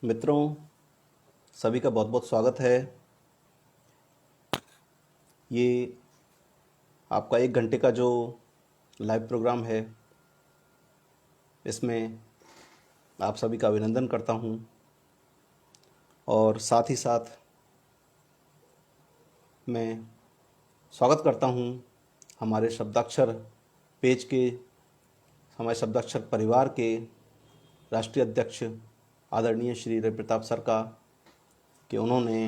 मित्रों, सभी का बहुत बहुत स्वागत है। ये आपका 1 घंटे का जो लाइव प्रोग्राम है, इसमें आप सभी का अभिनंदन करता हूँ और साथ ही साथ मैं स्वागत करता हूँ हमारे शब्दाक्षर पेज के, हमारे शब्दाक्षर परिवार के राष्ट्रीय अध्यक्ष आदरणीय श्री रवि प्रताप सर का, कि उन्होंने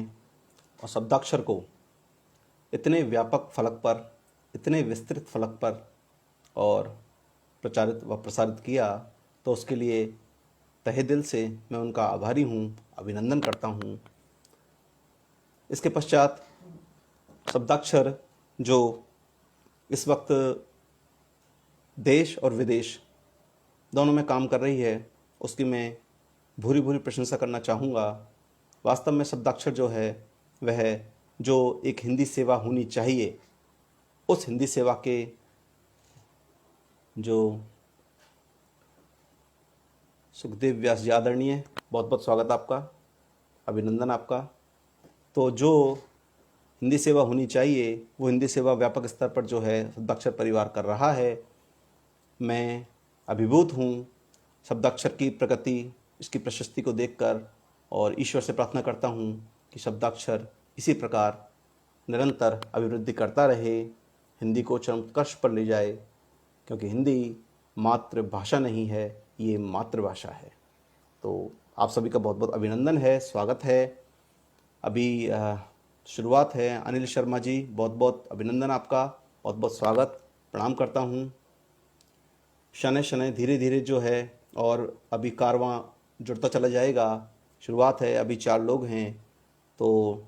और शब्दाक्षर को इतने व्यापक फलक पर, इतने विस्तृत फलक पर और प्रचारित व प्रसारित किया, तो उसके लिए तहे दिल से मैं उनका आभारी हूँ, अभिनंदन करता हूँ। इसके पश्चात शब्दाक्षर जो इस वक्त देश और विदेश दोनों में काम कर रही है, उसकी मैं भूरी भूरी प्रशंसा करना चाहूँगा। वास्तव में शब्दाक्षर जो है वह जो एक हिंदी सेवा होनी चाहिए, उस हिंदी सेवा के जो सुखदेव व्यास जी, आदरणीय, बहुत बहुत स्वागत आपका, अभिनंदन आपका। तो जो हिंदी सेवा होनी चाहिए वो हिंदी सेवा व्यापक स्तर पर जो है शब्दाक्षर परिवार कर रहा है। मैं अभिभूत हूँ शब्दाक्षर की प्रगति, इसकी प्रशस्ति को देखकर, और ईश्वर से प्रार्थना करता हूँ कि शब्दाक्षर इसी प्रकार निरंतर अभिवृद्धि करता रहे, हिंदी को चरम उत्कर्ष पर ले जाए, क्योंकि हिंदी मातृभाषा नहीं है, ये मातृभाषा है। तो आप सभी का बहुत बहुत अभिनंदन है, स्वागत है। अभी शुरुआत है। अनिल शर्मा जी, बहुत बहुत अभिनंदन आपका, बहुत बहुत स्वागत, प्रणाम करता हूँ। शनै शनै धीरे धीरे जो है, और अभी कारवां जुड़ता चला जाएगा। शुरुआत है, अभी 4 लोग हैं, तो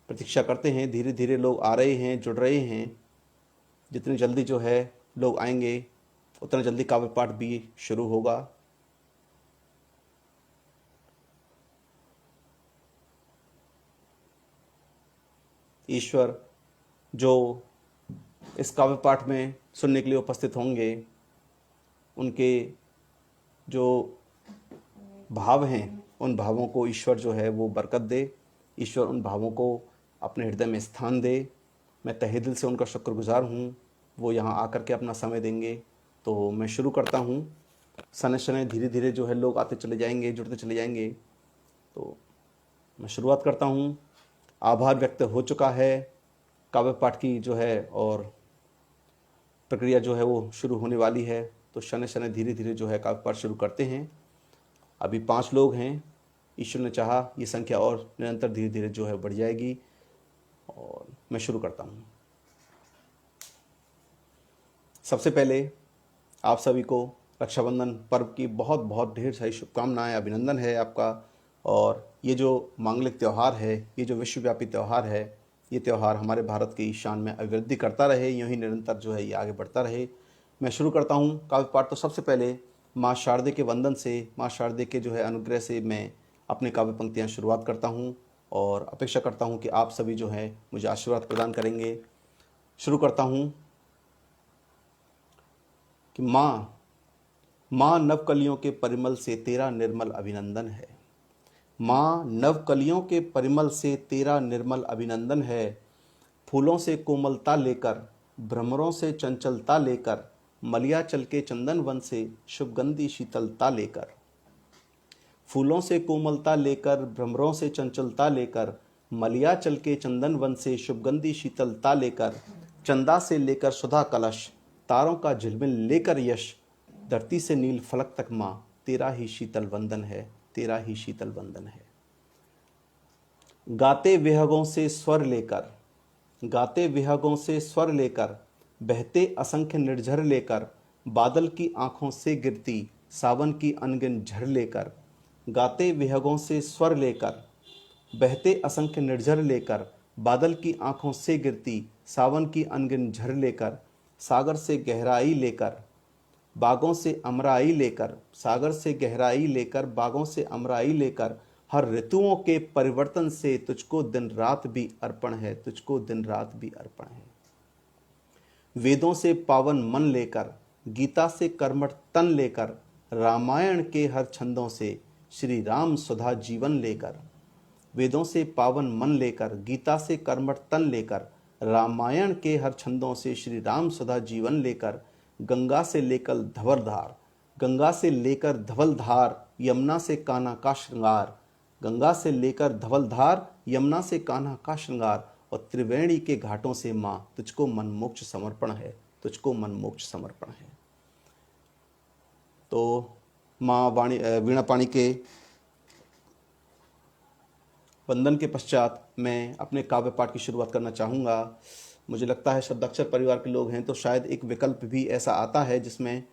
प्रतीक्षा करते हैं। धीरे धीरे लोग आ रहे हैं, जुड़ रहे हैं। जितनी जल्दी जो है लोग आएंगे, उतना जल्दी काव्य पाठ भी शुरू होगा। ईश्वर जो इस काव्य पाठ में सुनने के लिए उपस्थित होंगे, उनके जो भाव हैं, उन भावों को ईश्वर जो है वो बरकत दे, ईश्वर उन भावों को अपने हृदय में स्थान दे। मैं तहे दिल से उनका शुक्रगुजार हूँ, वो यहाँ आकर के अपना समय देंगे। तो मैं शुरू करता हूँ। शनै शनै धीरे धीरे जो है लोग आते चले जाएंगे, जुड़ते चले जाएंगे। तो मैं शुरुआत करता हूँ। आभार व्यक्त हो चुका है काव्य पाठ की जो है, और प्रक्रिया जो है वो शुरू होने वाली है। तो शनै शनै धीरे धीरे जो है काव्य पाठ शुरू करते हैं। अभी 5 लोग हैं, ईश्वर ने चाहा ये संख्या और निरंतर धीरे धीरे जो है बढ़ जाएगी, और मैं शुरू करता हूँ। सबसे पहले आप सभी को रक्षाबंधन पर्व की बहुत बहुत ढेर सारी शुभकामनाएं, अभिनंदन है आपका। और ये जो मांगलिक त्यौहार है, ये जो विश्वव्यापी त्यौहार है, ये त्यौहार हमारे भारत की शान में अभिवृद्धि करता रहे, यूँ ही निरंतर जो है ये आगे बढ़ता रहे। मैं शुरू करता हूँ काव्य पाठ। तो सबसे पहले माँ शारदे के वंदन से, माँ शारदे के जो है अनुग्रह से मैं अपने काव्य पंक्तियाँ शुरुआत करता हूँ, और अपेक्षा करता हूँ कि आप सभी जो हैं मुझे आशीर्वाद प्रदान करेंगे। शुरू करता हूँ कि माँ नवकलियों के परिमल से तेरा निर्मल अभिनंदन है। माँ नवकलियों के परिमल से तेरा निर्मल अभिनंदन है। फूलों से कोमलता लेकर, भ्रमरों से चंचलता लेकर, मलियाचल के चंदन वन से शुभगंधी शीतलता लेकर। फूलों से कोमलता लेकर, भ्रमरों से चंचलता लेकर, मलियाचल के चंदन वन से शुभगंधी शीतलता लेकर, चंदा से लेकर सुधा कलश, तारों का झिलमिल लेकर यश, धरती से नील फलक तक माँ तेरा ही शीतल वंदन है, तेरा ही शीतल वंदन है। गाते विहगों से स्वर लेकर, गाते विहगों से स्वर लेकर, बहते असंख्य निर्झर लेकर, बादल की आंखों से गिरती सावन की अनगिन झर लेकर। गाते विहगों से स्वर लेकर, बहते असंख्य निर्झर लेकर, बादल की आंखों से गिरती सावन की अनगिन झर लेकर, सागर से गहराई लेकर, बागों से अमराई लेकर, सागर से गहराई लेकर, बागों से अमराई लेकर, हर ऋतुओं के परिवर्तन से तुझको दिन रात भी अर्पण है, तुझको दिन रात भी अर्पण है। वेदों से पावन मन लेकर, गीता से कर्मठ तन लेकर, रामायण के हर छंदों से श्री राम सुधा जीवन लेकर, वेदों से पावन मन लेकर, गीता से कर्मठ तन लेकर, रामायण के हर छंदों से श्री राम सुधा जीवन लेकर, गंगा से लेकर धवलधार, गंगा से लेकर धवलधार, यमुना से कान्हा का श्रृंगार, गंगा से लेकर धवलधार, यमुना से कान्हा का श्रृंगार, और त्रिवेणी के घाटों से माँ तुझको मन मोक्ष समर्पण है, तुझको मन मोक्ष समर्पण है। तो माँ वीणा पाणी के वंदन के पश्चात मैं अपने काव्य पाठ की शुरुआत करना चाहूँगा। मुझे लगता है शब्दाक्षर परिवार के लोग हैं तो शायद एक विकल्प भी ऐसा आता है जिसमें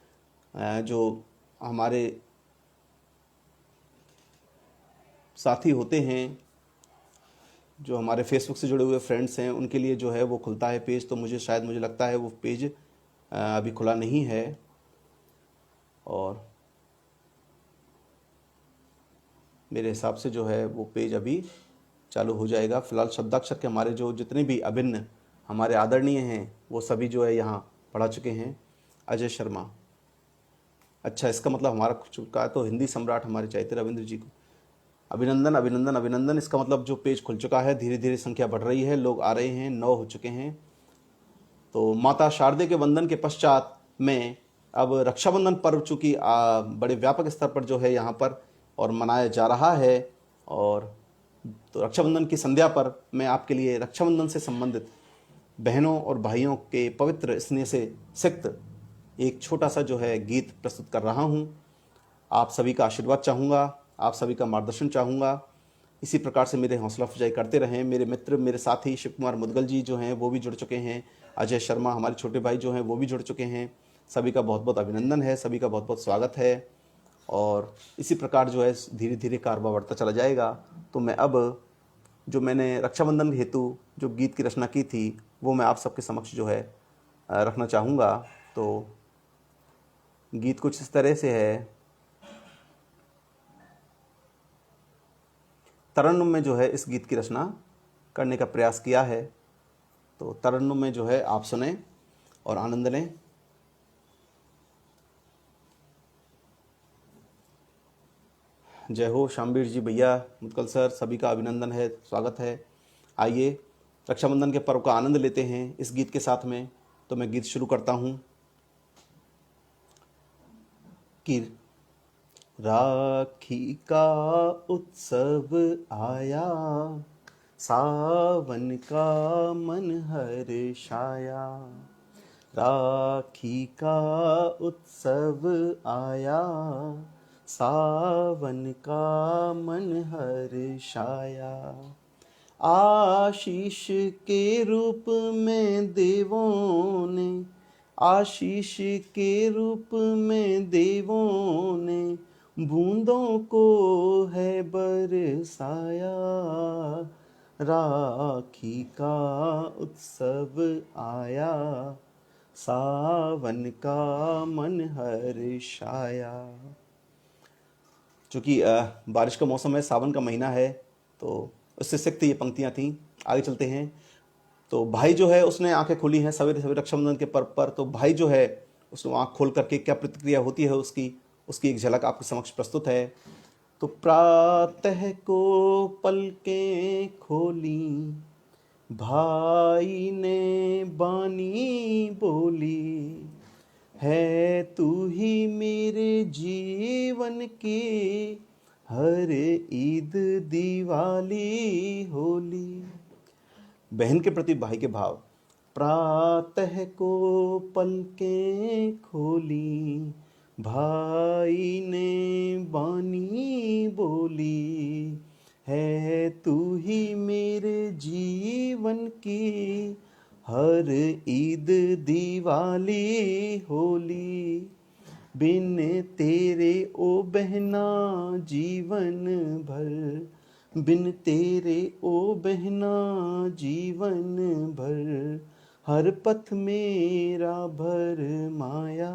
जो हमारे साथी होते हैं, जो हमारे फेसबुक से जुड़े हुए फ्रेंड्स हैं, उनके लिए जो है वो खुलता है पेज, तो मुझे लगता है वो पेज अभी खुला नहीं है और मेरे हिसाब से जो है वो पेज अभी चालू हो जाएगा। फिलहाल शब्दाक्षर के हमारे जो जितने भी अभिन्न हमारे आदरणीय हैं वो सभी जो है यहाँ पढ़ा चुके हैं। अजय शर्मा, अच्छा इसका मतलब हमारा खुल चुका है, तो हिंदी सम्राट हमारे चैत्र रविंद्र जी को अभिनंदन अभिनंदन अभिनंदन। इसका मतलब जो पेज खुल चुका है, धीरे धीरे संख्या बढ़ रही है, लोग आ रहे हैं, 9 हो चुके हैं। तो माता शारदे के वंदन के पश्चात में अब रक्षाबंधन पर्व चूँकि बड़े व्यापक स्तर पर जो है यहाँ पर और मनाया जा रहा है, और तो रक्षाबंधन की संध्या पर मैं आपके लिए रक्षाबंधन से संबंधित बहनों और भाइयों के पवित्र स्नेह से सिक्त एक छोटा सा जो है गीत प्रस्तुत कर रहा हूँ। आप सभी का आशीर्वाद चाहूँगा, आप सभी का मार्गदर्शन चाहूँगा। इसी प्रकार से मेरे हौसला अफजाई करते रहें। मेरे मित्र, मेरे साथी शिव कुमार मुदगल जी जो हैं वो भी जुड़ चुके हैं, अजय शर्मा हमारे छोटे भाई जो हैं वो भी जुड़ चुके हैं। सभी का बहुत बहुत अभिनंदन है, सभी का बहुत बहुत स्वागत है, और इसी प्रकार जो है धीरे धीरे कारवा बढ़ता चला जाएगा। तो मैं अब जो मैंने रक्षाबंधन हेतु जो गीत की रचना की थी वो मैं आप सबके समक्ष जो है रखना चाहूँगा। तो गीत कुछ इस तरह से है। तरन्नुम में जो है इस गीत की रचना करने का प्रयास किया है, तो तरन्नुम में जो है आप सुने और आनंद लें। जय हो शामवीर जी भैया, मुदगल सर, सभी का अभिनंदन है, स्वागत है। आइए रक्षाबंधन के पर्व का आनंद लेते हैं इस गीत के साथ में। तो मैं गीत शुरू करता हूँ कि राखी का उत्सव आया, सावन का मन हर्षाया। राखी का उत्सव आया, सावन का मन हर्षाया। आशीष के रूप में देवों ने, आशीष के रूप में देवों ने बूंदों को है बरसाया। राखी का उत्सव आया, सावन का मन हर्षाया। चूँकि बारिश का मौसम है, सावन का महीना है, तो उससे सिक्त ये पंक्तियाँ थीं। आगे चलते हैं। तो भाई जो है उसने आंखें खोली हैं सवेरे सवेरे रक्षाबंधन के पर्व पर। तो भाई जो है उसने आँख खोल करके क्या प्रतिक्रिया होती है उसकी एक झलक आपके समक्ष प्रस्तुत है। तो प्रातः को पलकें खोली, भाई ने बानी बोली, है तू ही मेरे जीवन की हर ईद दिवाली होली। बहन के प्रति भाई के भाव। प्रातः को पलकें खोली, भाई ने बानी बोली, है तू ही मेरे जीवन की हर ईद दिवाली होली। बिन तेरे ओ बहना जीवन भर, बिन तेरे ओ बहना जीवन भर, हर पथ मेरा भर माया।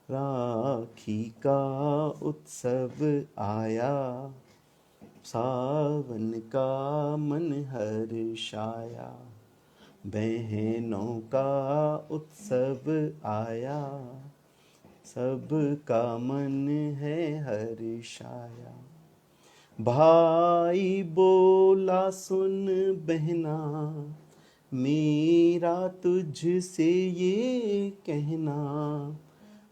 राखी का उत्सव आया, सावन का मन हर्षाया। बहनों का उत्सव आया, सबका मन है हर्षाया। भाई बोला सुन बहना, मेरा तुझसे ये कहना,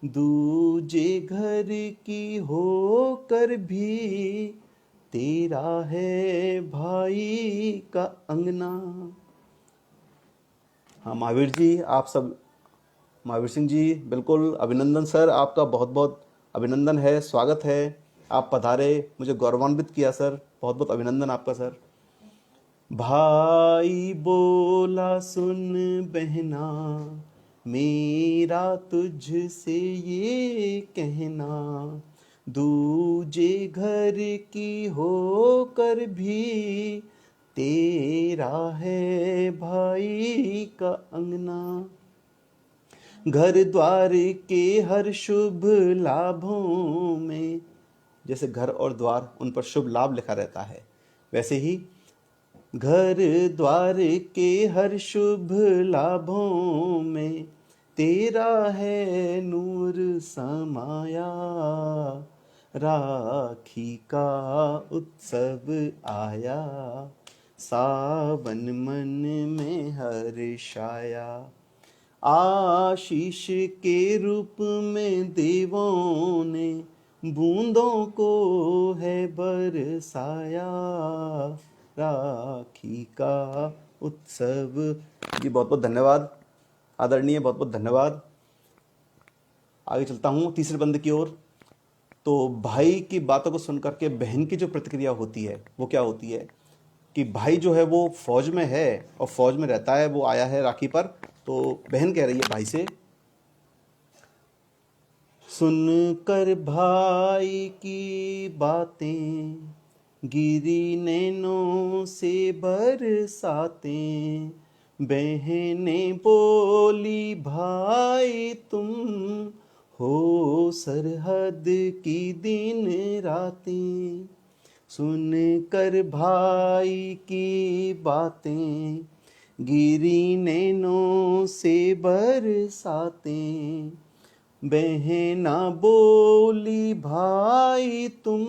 दूजे घर की होकर भी तेरा है भाई का अंगना। हाँ महावीर जी, आप सब, महावीर सिंह जी, बिल्कुल अभिनंदन सर, आपका बहुत बहुत अभिनंदन है, स्वागत है, आप पधारे, मुझे गौरवान्वित किया सर, बहुत बहुत अभिनंदन आपका सर। भाई बोला सुन बहना, मेरा तुझसे ये कहना, दूजे घर की होकर भी तेरा है भाई का अंगना। घर द्वार के हर शुभ लाभों में, जैसे घर और द्वार उन पर शुभ लाभ लिखा रहता है, वैसे ही घर द्वार के हर शुभ लाभों में तेरा है नूर समाया। राखी का उत्सव आया, सावन मन में हर्षाया। आशीष के रूप में देवों ने बूंदों को है बरसाया। राखी का उत्सव। जी बहुत बहुत धन्यवाद आदरणीय, बहुत बहुत धन्यवाद। आगे चलता हूँ तीसरे बंद की ओर। तो भाई की बातों को सुन करके बहन की जो प्रतिक्रिया होती है वो क्या होती है कि भाई जो है वो फौज में है और फौज में रहता है, वो आया है राखी पर, तो बहन कह रही है भाई से, सुन कर भाई की बातें गिरी नैनों से बरसातें। बहने बोली भाई तुम हो सरहद की दिन रातें। सुन कर भाई की बातें गिरी नैनों से बरसातें। बहना बोली भाई तुम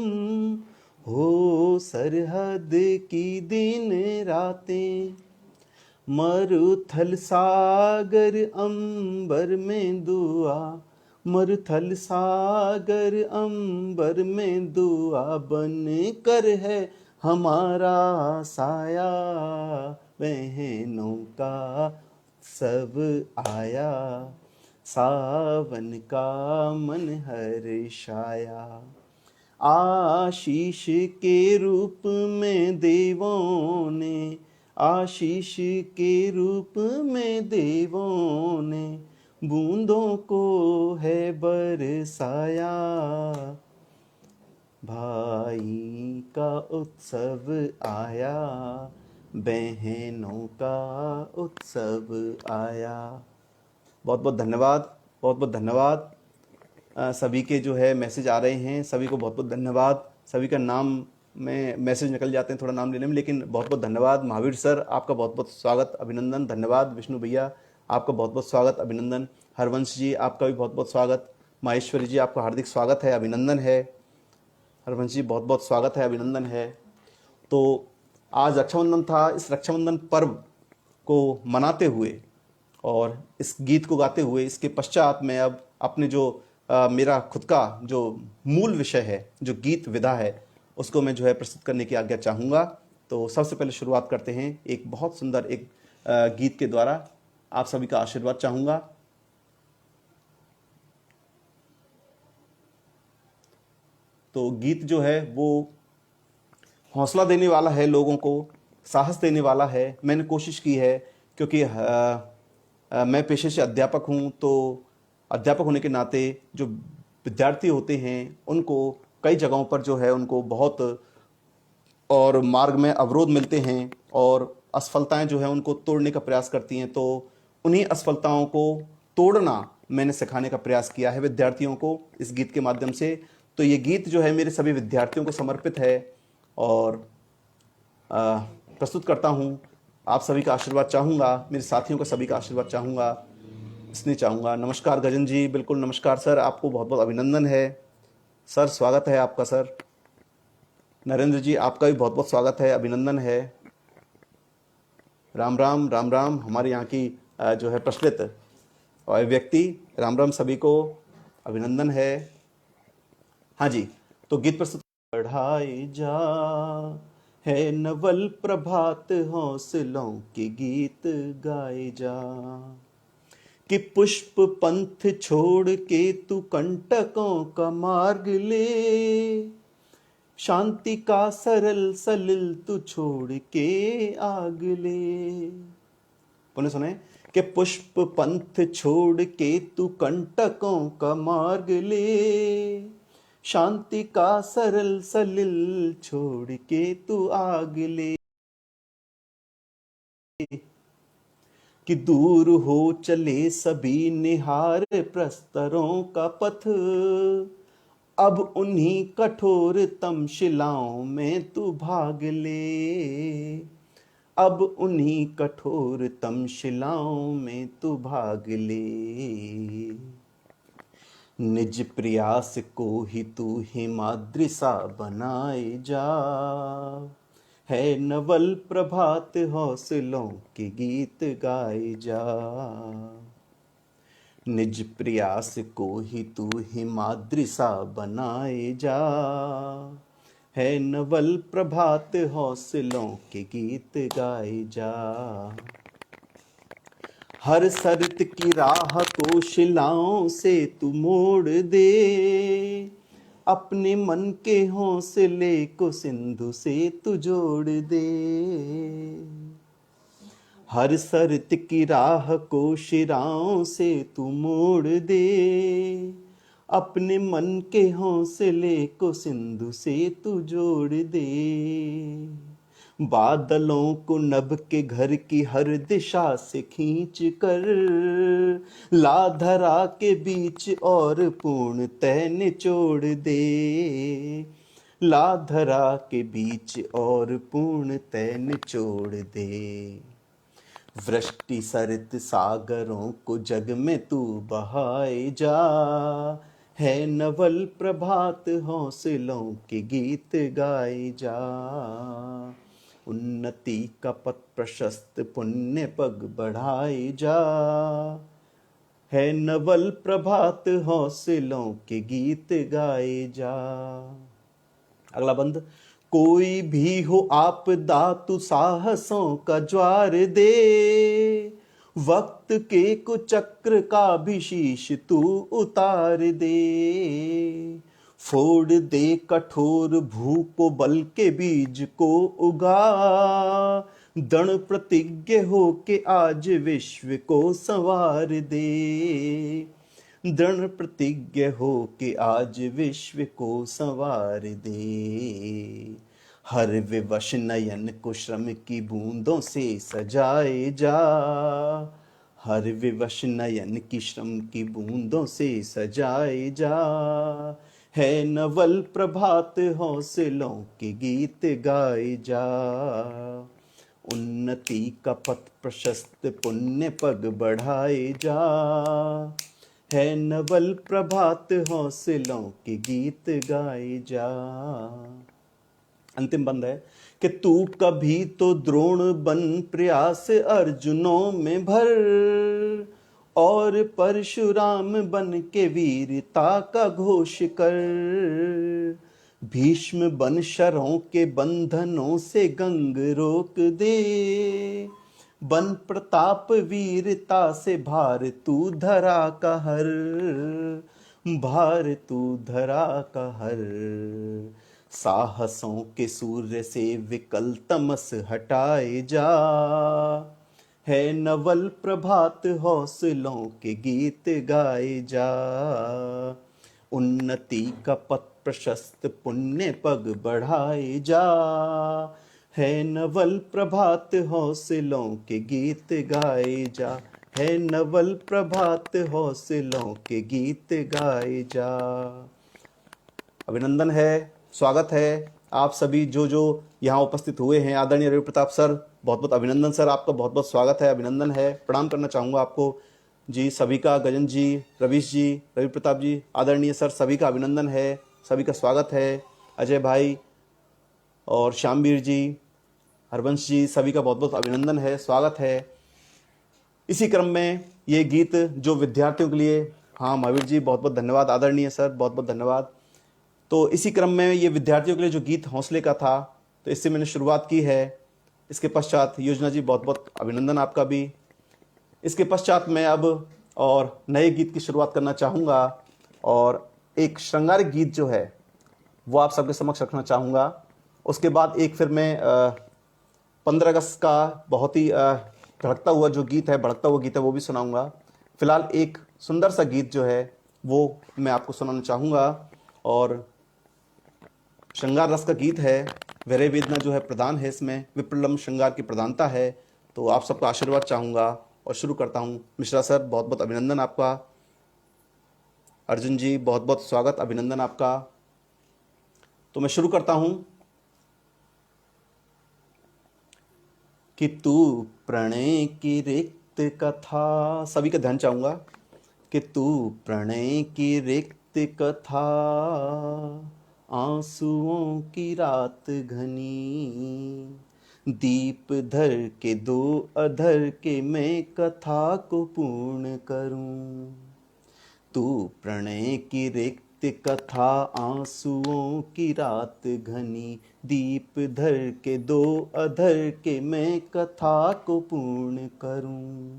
हो सरहद की दिन रातें। मरुथल सागर अंबर में दुआ, मरुथल सागर अंबर में दुआ बन कर है हमारा साया। बहनों का सब आया, सावन का मन हर्षाया। आशीष के रूप में देवों ने, आशीष के रूप में देवों ने बूंदों को है बरसाया। भाई का उत्सव आया, बहनों का उत्सव आया। बहुत बहुत धन्यवाद, बहुत बहुत धन्यवाद। सभी के जो है मैसेज आ रहे हैं, सभी को बहुत बहुत धन्यवाद। सभी का नाम में मैसेज निकल जाते हैं थोड़ा नाम लेने में, लेकिन बहुत बहुत धन्यवाद। महावीर सर आपका बहुत बहुत स्वागत अभिनंदन, धन्यवाद। विष्णु भैया आपका बहुत बहुत स्वागत अभिनंदन। हरवंश जी आपका भी बहुत बहुत स्वागत। माहेश्वरी जी आपका हार्दिक स्वागत है, अभिनंदन है। हरवंश जी बहुत बहुत स्वागत है, अभिनंदन है। तो आज रक्षाबंधन था, इस रक्षाबंधन पर्व को मनाते हुए और इस गीत को गाते हुए इसके पश्चात मैं अब अपने जो मेरा खुद का जो मूल विषय है, जो गीत विधा है, उसको मैं जो है प्रस्तुत करने की आज्ञा चाहूँगा। तो सबसे पहले शुरुआत करते हैं एक बहुत सुंदर एक गीत के द्वारा। आप सभी का आशीर्वाद चाहूँगा। तो गीत जो है वो हौसला देने वाला है, लोगों को साहस देने वाला है। मैंने कोशिश की है क्योंकि मैं पेशे से अध्यापक हूँ, तो अध्यापक होने के नाते जो विद्यार्थी होते हैं उनको कई जगहों पर जो है उनको बहुत और मार्ग में अवरोध मिलते हैं और असफलताएं जो है उनको तोड़ने का प्रयास करती हैं। तो उन्हीं असफलताओं को तोड़ना मैंने सिखाने का प्रयास किया है विद्यार्थियों को इस गीत के माध्यम से। तो ये गीत जो है मेरे सभी विद्यार्थियों को समर्पित है और प्रस्तुत करता हूँ। आप सभी का आशीर्वाद चाहूँगा, मेरे साथियों का सभी का आशीर्वाद चाहूँगा। इसलिए चाहूँगा। नमस्कार गजन जी, बिल्कुल नमस्कार सर, आपको बहुत बहुत अभिनंदन है सर, स्वागत है आपका सर। नरेंद्र जी, आपका भी बहुत बहुत स्वागत है, अभिनंदन है। राम राम राम राम, हमारे यहाँ की जो है प्रचलित और व्यक्ति, राम राम सभी को, अभिनंदन है। हाँ जी, तो गीत प्रस्तुत बढ़ाए जा, है नवल प्रभात हौसलों के गीत गाए जा, कि पुष्प पंथ छोड़ के तू कंटकों का मार्ग ले, शांति का सरल सलिल तू छोड़ के आग ले। पुनः सुने, कि पुष्प पंथ छोड़ के तू कंटकों का मार्ग ले, शांति का सरल सलिल छोड़ के तू आग ले, कि दूर हो चले सभी निहार प्रस्तरों का पथ, अब उन्हीं कठोर तम शिलाओं में तू भाग ले, अब उन्हीं कठोर तम शिलाओं में तू भाग ले। निज प्रयास को ही तू हिमाद्रि सा बनाए जा, है नवल प्रभात हौसलों के गीत गाए जा, निज प्रयास को ही तू हिमाद्रि सा बनाए जा, है नवल प्रभात हौसलों के गीत गाए जा। हर सरत की राह को शिलाओं से तू मोड़ दे, अपने मन के हौसले को सिंधु से तू जोड़ दे। हर सरत की राह को शिराओं से तू मोड़ दे, अपने मन के हौसले को सिंधु से तू जोड़ दे। बादलों को नभ के घर की हर दिशा से खींच कर, ला धरा के बीच और पूर्ण तय निचोड़ दे, ला धरा के बीच और पूर्ण तय निचोड़ दे। वृष्टि सरित सागरों को जग में तू बहाए जा, है नवल प्रभात हौसलों के गीत गाए जा। उन्नति का पथ प्रशस्त पुण्य पग बढ़ाए जा, है नवल प्रभात हौसलों के गीत गाए जा। अगला बंद, कोई भी हो आपदा तू साहसों का ज्वार दे, वक्त के कुचक्र का भी शीश तू उतार दे। फोड़ दे कठोर भूप बल के बीज को उगा, दृढ़ प्रतिज्ञ हो के आज विश्व को संवार दे, दृढ़ प्रतिज्ञ हो के आज विश्व को संवार दे। हर विवश नयन को श्रम की बूंदों से सजाए जा, हर विवश नयन की श्रम की बूंदों से सजाए जा, है नवल प्रभात हौसलों के गीत गाए जा। उन्नति का पथ प्रशस्त पुण्य पग बढ़ाए जा, है नवल प्रभात हौसलों के गीत गाए जा। अंतिम बंद है कि तू कभी तो द्रोण बन प्रयास अर्जुनों में भर, और परशुराम बन के वीरता का घोष कर। भीष्म बन शरों के बंधनों से गंग रोक दे, बन प्रताप वीरता से भार तू धरा का हर, भार तू धरा का हर। साहसों के सूर्य से विकल तमस हटाए जा, है नवल प्रभात हौसलों के गीत गाए जा। उन्नति का पथ प्रशस्त पुण्य पग बढ़ाए जा, है नवल प्रभात हौसलों के गीत गाए जा, है नवल प्रभात हौसलों के गीत गाए जा। अभिनंदन है, स्वागत है आप सभी जो यहाँ उपस्थित हुए हैं। आदरणीय रवि प्रताप सर, बहुत बहुत अभिनंदन सर, आपका बहुत बहुत स्वागत है, अभिनंदन है, प्रणाम करना चाहूँगा आपको। जी, सभी का, गजन जी, रवीश जी, रवि प्रताप जी, आदरणीय सर, सभी का अभिनंदन है, सभी का स्वागत है। अजय भाई और श्यामवीर जी, हरवंश जी, सभी का बहुत बहुत अभिनंदन है, स्वागत है। इसी क्रम में ये गीत जो विद्यार्थियों के लिए, हाँ महावीर जी बहुत बहुत धन्यवाद, आदरणीय सर बहुत बहुत धन्यवाद। तो इसी क्रम में ये विद्यार्थियों के लिए जो गीत हौसले का था, तो इससे मैंने शुरुआत की है। इसके पश्चात योजना जी बहुत बहुत अभिनंदन आपका भी। इसके पश्चात मैं अब और नए गीत की शुरुआत करना चाहूँगा और एक श्रृंगारिक गीत जो है वो आप सबके समक्ष रखना चाहूँगा। उसके बाद एक फिर मैं 15 अगस्त का बहुत ही धड़कता हुआ जो गीत है, भड़कता हुआ गीत है, वो भी सुनाऊंगा। फिलहाल एक सुंदर सा गीत जो है वो मैं आपको सुनाना चाहूँगा और श्रृंगार रस का गीत है। वैरय वेदना जो है प्रधान है इसमें, विप्रलम्ब श्रृंगार की प्रधानता है। तो आप सबका आशीर्वाद चाहूँगा और शुरू करता हूँ। मिश्रा सर बहुत बहुत अभिनंदन आपका। अर्जुन जी बहुत बहुत स्वागत, अभिनंदन आपका। तो मैं शुरू करता हूँ कि तू प्रणय की रिक्त कथा, सभी का ध्यान चाहूँगा कि तू प्रणय की रिक्त कथा, आंसुओं की रात घनी, दीप धर के दो अधर के मैं कथा को पूर्ण करूं। तू प्रणय की रिक्त कथा, आंसुओं की रात घनी, दीप धर के दो अधर के मैं कथा को पूर्ण करूं।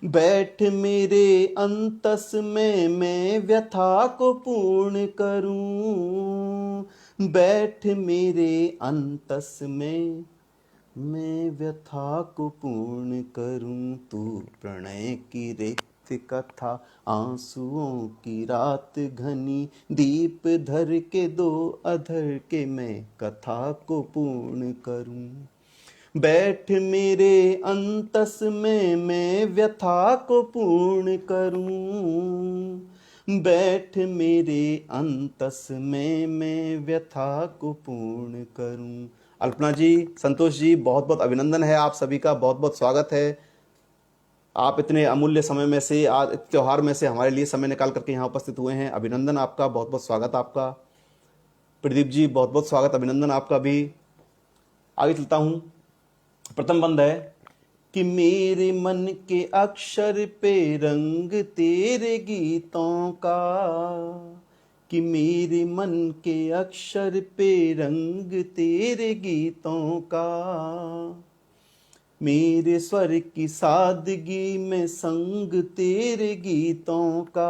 बैठ मेरे अंतस में मैं व्यथा को पूर्ण करूं। बैठ मेरे अंतस में मैं व्यथा को पूर्ण करूं। तू प्रणय की रिक्त कथा, आंसुओं की रात घनी, दीप धर के दो अधर के मैं कथा को पूर्ण करूं। बैठ मेरे अंतस में मैं व्यथा को पूर्ण करूं। बैठ मेरे अंतस में मैं व्यथा को पूर्ण करूं। अल्पना जी, संतोष जी बहुत बहुत अभिनंदन है आप सभी का, बहुत बहुत स्वागत है। आप इतने अमूल्य समय में से, आज त्योहार में से हमारे लिए समय निकाल करके यहाँ उपस्थित हुए हैं, अभिनंदन आपका, बहुत बहुत स्वागत आपका। प्रदीप जी बहुत बहुत स्वागत, अभिनंदन आपका भी। आगे चलता हूँ। प्रथम बंद है कि मेरे मन के अक्षर पे रंग तेरे गीतों का, कि मेरे मन के अक्षर पे रंग तेरे गीतों का, मेरे स्वर की सादगी में संग तेरे गीतों का।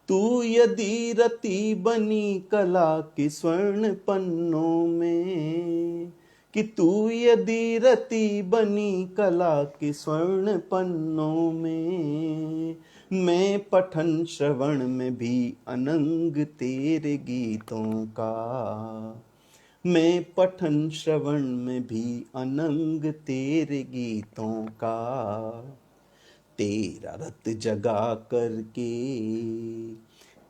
तू यदि रति बनी कला के स्वर्ण पन्नों में, कि तू यदि रति बनी कला के स्वर्ण पन्नों में, मैं पठन श्रवण में भी अनंग तेरे गीतों का। मैं पठन श्रवण में भी अनंग तेरे गीतों का। तेरा रत जगा करके,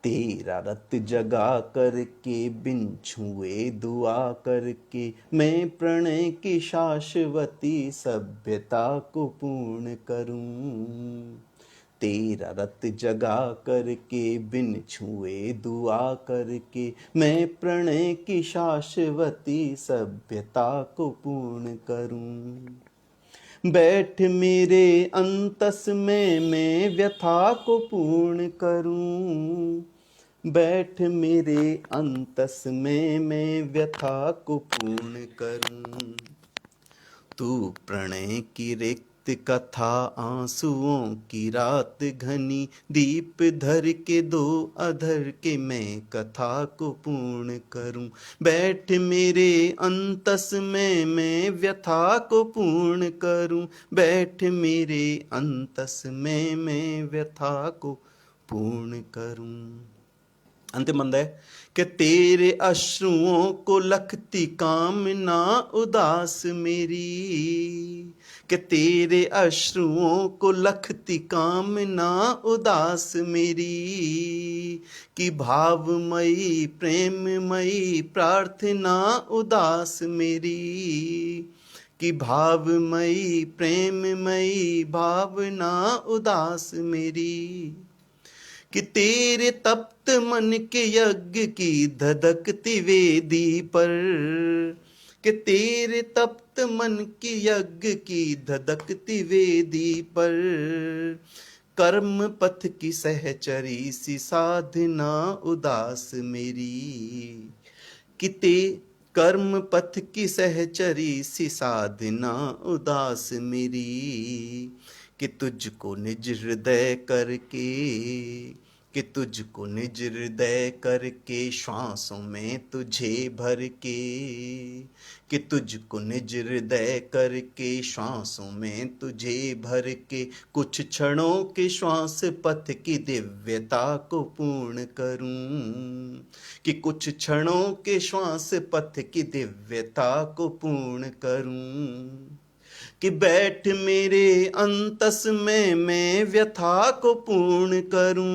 तेरा रत जगा करके, बिन छुए दुआ करके, मैं प्रणय की शाश्वती सभ्यता को पूर्ण करूं। तेरा रत जगा करके, बिन छुए दुआ करके, मैं प्रणय की शाश्वती सभ्यता को पूर्ण करूं। बैठ मेरे अंतस में मैं व्यथा को पूर्ण करूं। बैठ मेरे अंतस में मैं व्यथा को पूर्ण करूं। तू प्रणय की रिक्त कथा, आंसुओं की रात घनी, दीप धर के दो अधर के मैं कथा को पूर्ण करूं। बैठ मेरे अंतस में मैं व्यथा को पूर्ण करूं। बैठ मेरे अंतस में मैं व्यथा को पूर्ण करूं। अंतिम बंद है कि तेरे अश्रुओं को लखती कामना उदास मेरी, कि तेरे अश्रुओं को लखती कामना उदास मेरी, कि भावमयी प्रेममयी प्रार्थना उदास मेरी, कि भावमयी प्रेममयी भावना उदास मेरी, कि तेरे तप्त मन के यज्ञ की धधकती वेदी पर, कि तेरे तप्त मन की यज्ञ की धधकती वेदी पर, कर्म पथ की सहचरी सी साधना उदास मेरी, कि ते कर्म पथ की सहचरी सी साधना उदास मेरी, कि तुझको निज हृदय करके, कि तुझको निज हृदय करके श्वासों में तुझे भर के, कि तुझको निज हृदय करके श्वासों में तुझे भर के, कुछ क्षणों के श्वास पथ की दिव्यता को पूर्ण करूं, कि कुछ क्षणों के श्वास पथ की दिव्यता को पूर्ण करूं, कि बैठ मेरे अंतस में मैं व्यथा को पूर्ण करूं,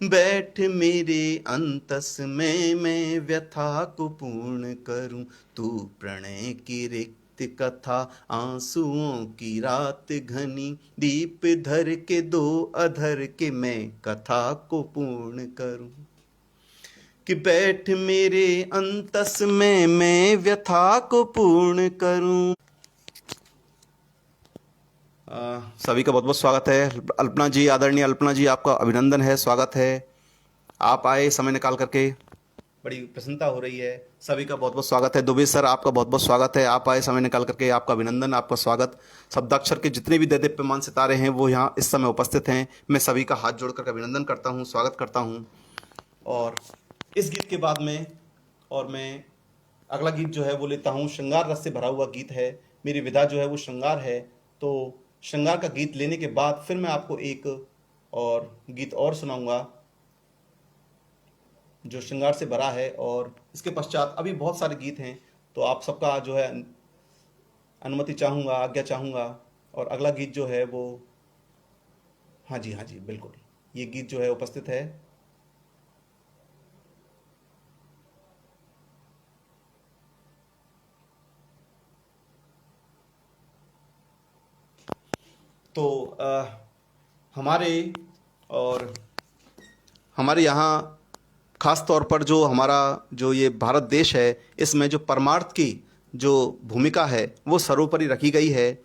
बैठ मेरे अंतस में मैं व्यथा को पूर्ण करूं, तू प्रणय की रिक्त कथा आंसुओं की रात घनी, दीप धर के दो अधर के मैं कथा को पूर्ण करूं, कि बैठ मेरे अंतस में मैं व्यथा को पूर्ण करूं। सभी का बहुत बहुत स्वागत है। अल्पना जी, आदरणीय अल्पना जी, आपका अभिनंदन है, स्वागत है। आप आए समय निकाल करके, बड़ी प्रसन्नता हो रही है। सभी का बहुत बहुत स्वागत है। दुबे सर, आपका बहुत बहुत स्वागत है, आप आए समय निकाल करके, आपका अभिनंदन, आपका स्वागत। शब्दाक्षर के जितने भी दैदीप्यमान सितारे हैं वो यहाँ इस समय उपस्थित हैं। मैं सभी का हाथ जोड़कर अभिनंदन करता हूँ, स्वागत करता हूँ। और इस गीत के बाद में मैं अगला गीत जो है वो लेता हूँ। श्रृंगार रस से भरा हुआ गीत है, मेरी विधा जो है वो श्रृंगार है। तो श्रृंगार का गीत लेने के बाद फिर मैं आपको एक और गीत और सुनाऊंगा जो श्रृंगार से भरा है, और इसके पश्चात अभी बहुत सारे गीत हैं। तो आप सबका जो है अनुमति चाहूँगा, आज्ञा चाहूँगा। और अगला गीत जो है वो, हाँ जी हाँ जी बिल्कुल, ये गीत जो है उपस्थित है। तो हमारे यहाँ खास तौर पर जो हमारा जो ये भारत देश है, इसमें जो परमार्थ की जो भूमिका है वो सर्वोपरि रखी गई है।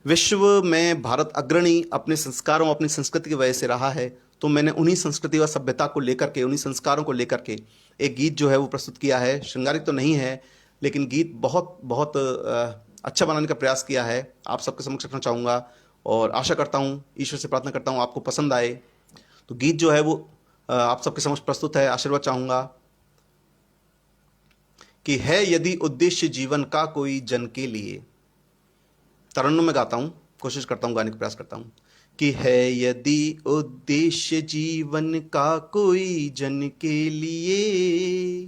विश्व में भारत अग्रणी अपने संस्कारों, अपनी संस्कृति की वजह से रहा है। तो मैंने उन्हीं संस्कृति व सभ्यता को लेकर के, उन्हीं संस्कारों को लेकर के एक गीत जो है वो प्रस्तुत किया है। श्रृंगारिक तो नहीं है, लेकिन गीत बहुत बहुत अच्छा बनाने का प्रयास किया है। आप सबके समक्ष रखना चाहूँगा और आशा करता हूँ, ईश्वर से प्रार्थना करता हूँ आपको पसंद आए। तो गीत जो है वो आप सबके समक्ष प्रस्तुत है। आशीर्वाद चाहूँगा कि है यदि उद्देश्य जीवन का कोई जन के लिए, तरन्नुम में गाता हूँ, कोशिश करता हूँ, गाने का प्रयास करता हूँ कि है यदि उद्देश्य जीवन का कोई जन के लिए,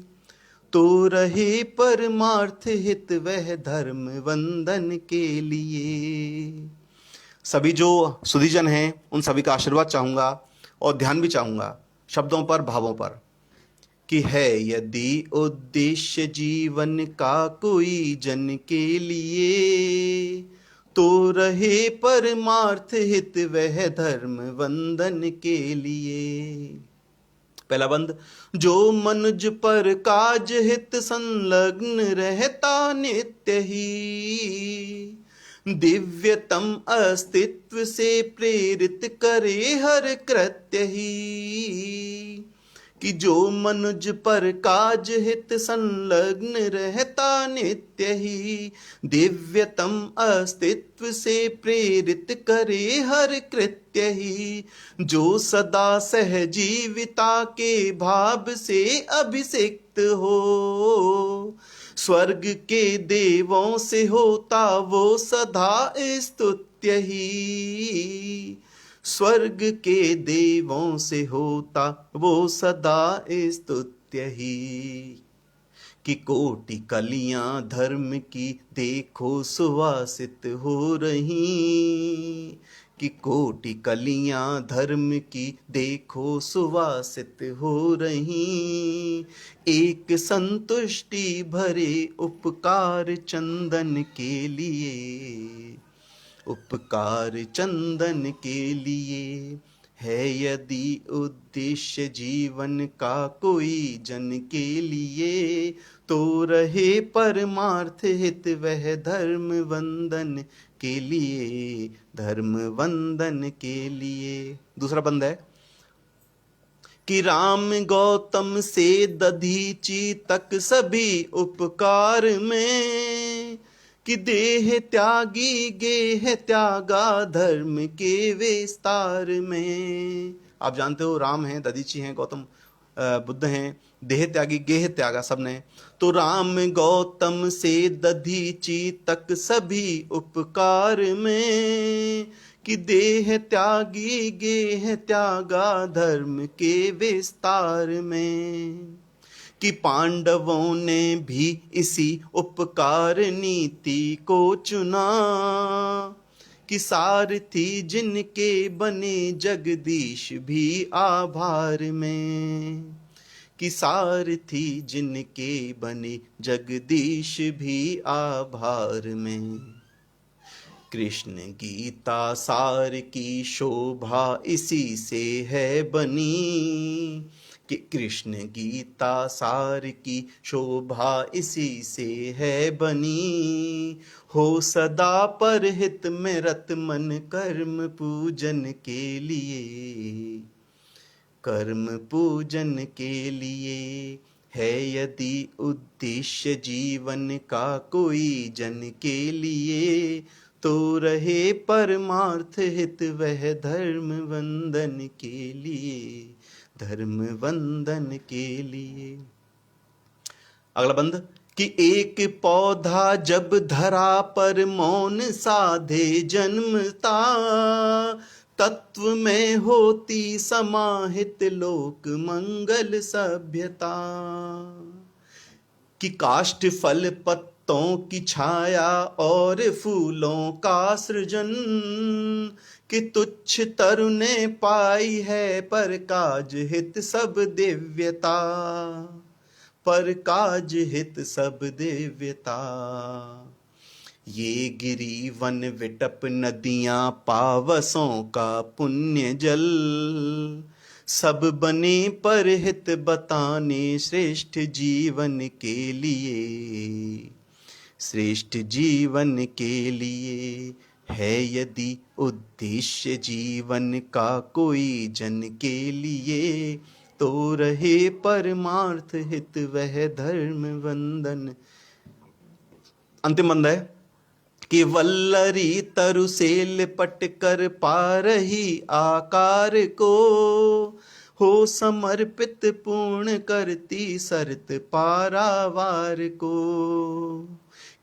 तो रहे परमार्थ हित वह धर्म वंदन के लिए। सभी जो सुधीजन हैं उन सभी का आशीर्वाद चाहूँगा और ध्यान भी चाहूँगा शब्दों पर, भावों पर, कि है यदि उद्देश्य जीवन का कोई जन के लिए, तो रहे परमार्थ हित वह धर्म वंदन के लिए। पहला बंद, जो मनुज पर काज हित संलग्न रहता नित्य ही, दिव्यतम अस्तित्व से प्रेरित करे हर कृत्य ही। कि जो मनुज पर काज हित संलग्न रहता नित्य ही, दिव्यतम अस्तित्व से प्रेरित करे हर कृत्य ही। जो सदा सहजीविता के भाव से अभिषिक्त हो, स्वर्ग के देवों से होता वो सदा स्तुत्य ही। स्वर्ग के देवों से होता वो सदा स्तुत्य ही। कि कोटि कलियां धर्म की देखो सुवासित हो रही, कि कोटि कलियां धर्म की देखो सुवासित हो रही, एक संतुष्टि भरे उपकार चंदन के लिए, उपकार चंदन के लिए है यदि उद्देश्य जीवन का कोई जन के लिए, तो रहे परमार्थ हित वह धर्म वंदन के लिए, धर्म वंदन के लिए। दूसरा बंद है कि राम गौतम से दधीची तक सभी उपकार में, कि देह त्यागी गेह त्यागा धर्म के विस्तार में। आप जानते हो राम हैं, दधीची हैं, गौतम बुद्ध हैं, देह त्यागी गेह त्यागा सबने। तो राम गौतम से दधीची तक सभी उपकार में, कि देह त्यागी गेह त्यागा धर्म के विस्तार में, कि पांडवों ने भी इसी उपकार नीति को चुना, कि सारथी जिनके बने जगदीश भी आभार में, कि सारथी जिनके बने जगदीश भी आभार में। कृष्ण गीता सार की शोभा इसी से है बनी, कि कृष्ण गीता सार की शोभा इसी से है बनी, हो सदा परहित में रत मन कर्म पूजन के लिए, कर्म पूजन के लिए है यदि उद्देश्य जीवन का कोई जन के लिए, तो रहे परमार्थ हित वह धर्म वंदन के लिए, धर्म वंदन के लिए। अगला बंद कि एक पौधा जब धरा पर मौन साधे जन्मता, तत्व में होती समाहित लोक मंगल सभ्यता, कि काष्ठ फल पत्तों की छाया और फूलों का सृजन, कि तुच्छ तरु ने पाई है पर काज हित सब दिव्यता, पर काज हित सब दिव्यता। ये गिरी वन विटप नदियां पावसों का पुण्य जल, सब बने पर हित बताने श्रेष्ठ जीवन के लिए, श्रेष्ठ जीवन के लिए है यदि उद्देश्य जीवन का कोई जन के लिए, तो रहे परमार्थ हित वह धर्म वंदन। अंतिम बंद है कि वल्लरी तरु से लिपट कर पा रही आकार को, हो समर्पित पूर्ण करती सरत पारावार को,